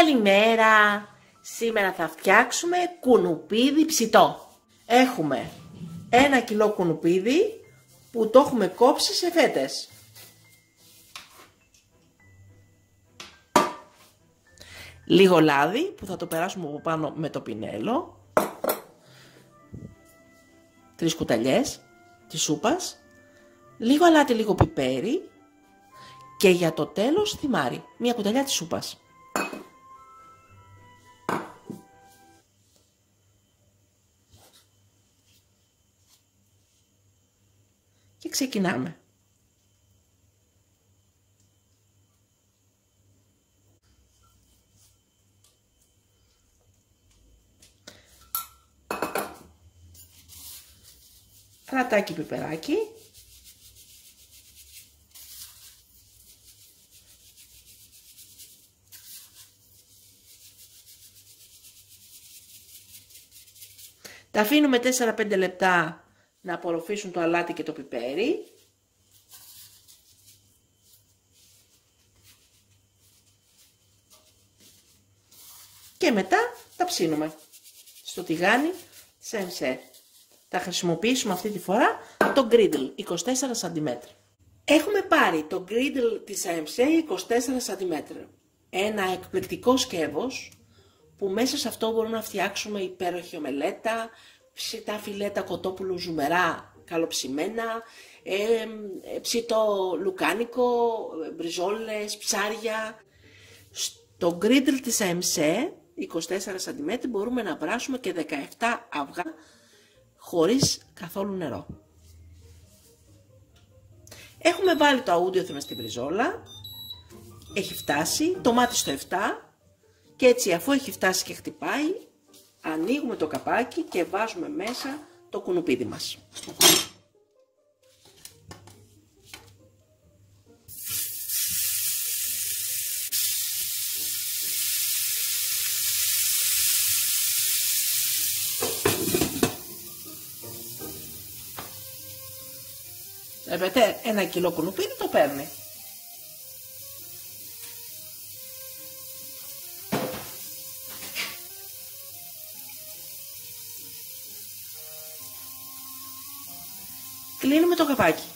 Καλημέρα! Σήμερα θα φτιάξουμε κουνουπίδι ψητό. Έχουμε 1 κιλό κουνουπίδι που το έχουμε κόψει σε φέτες. Λίγο λάδι που θα το περάσουμε από πάνω με το πινέλο. 3 κουταλιές της σούπας. Λίγο αλάτι, λίγο πιπέρι. Και για το τέλος θυμάρι, 1 κουταλιά της σούπας. Και ξεκινάμε. Αλατάκι, πιπεράκι. Τα αφήνουμε 4-5 λεπτά να απορροφήσουν το αλάτι και το πιπέρι. Και μετά τα ψήνουμε στο τηγάνι σεμσέ. Θα χρησιμοποιήσουμε αυτή τη φορά το γκρίντλ 24 cm. Έχουμε πάρει το γκρίντλ της AMC 24 cm. Ένα εκπληκτικό σκεύος που μέσα σε αυτό μπορούμε να φτιάξουμε υπέροχη ομελέτα, ψητά φιλέτα κοτόπουλου ζουμερά καλοψημένα, ψητό λουκάνικο, μπριζόλες, ψάρια. Στο γκρίντλ της AMC 24 cm μπορούμε να βράσουμε και 17 αυγά χωρίς καθόλου νερό. Έχουμε βάλει το αούντιο στην μπριζόλα, έχει φτάσει, το μάτι στο 7 και έτσι αφού έχει φτάσει και χτυπάει, ανοίγουμε το καπάκι και βάζουμε μέσα το κουνουπίδι μας. Βλέπετε, 1 κιλό κουνουπίδι το παίρνει. Κλείνουμε το καπάκι.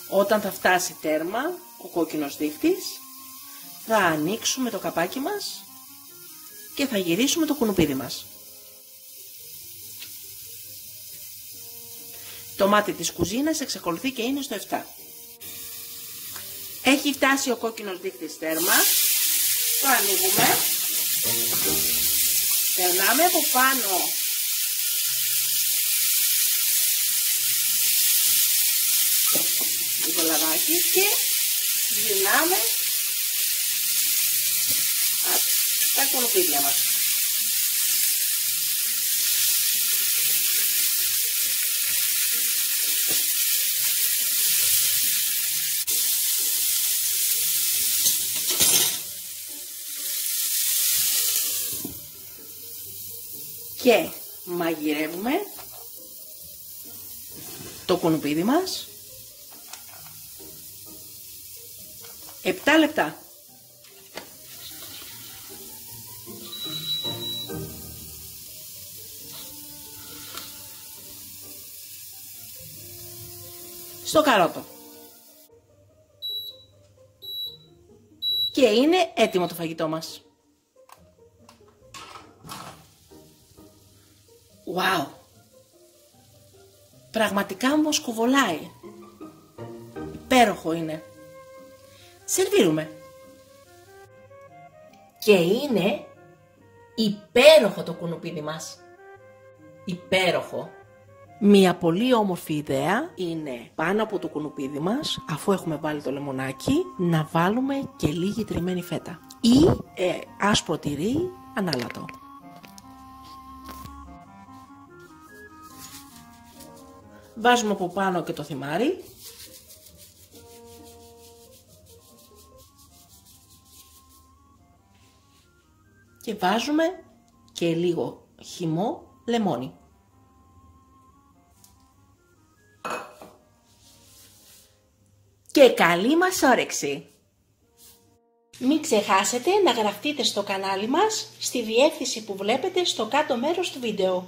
Όταν θα φτάσει τέρμα ο κόκκινος δείχτης, θα ανοίξουμε το καπάκι μας και θα γυρίσουμε το κουνουπίδι μας. Το μάτι της κουζίνας εξακολουθεί και είναι στο 7. Έχει φτάσει ο κόκκινος δείχτης τέρμα. Το ανοίγουμε. Περνάμε από πάνω το λαδάκι και γυρνάμε τα κουνουπίδια μας. Και μαγειρεύουμε το κουνουπίδι μας 7 λεπτά. Στο καρότο. Και είναι έτοιμο το φαγητό μας. Wow! Πραγματικά μου σκουβολάει. Υπέροχο είναι. Σερβίρουμε. Και είναι υπέροχο το κουνουπίδι μας. Υπέροχο. Μια πολύ όμορφη ιδέα είναι πάνω από το κουνουπίδι μας, αφού έχουμε βάλει το λεμονάκι, να βάλουμε και λίγη τριμμένη φέτα ή άσπρο τυρί ανάλατο. Βάζουμε από πάνω και το θυμάρι. Και βάζουμε και λίγο χυμό λεμόνι. Και καλή μας όρεξη! Μην ξεχάσετε να γραφτείτε στο κανάλι μας στη διεύθυνση που βλέπετε στο κάτω μέρος του βίντεο.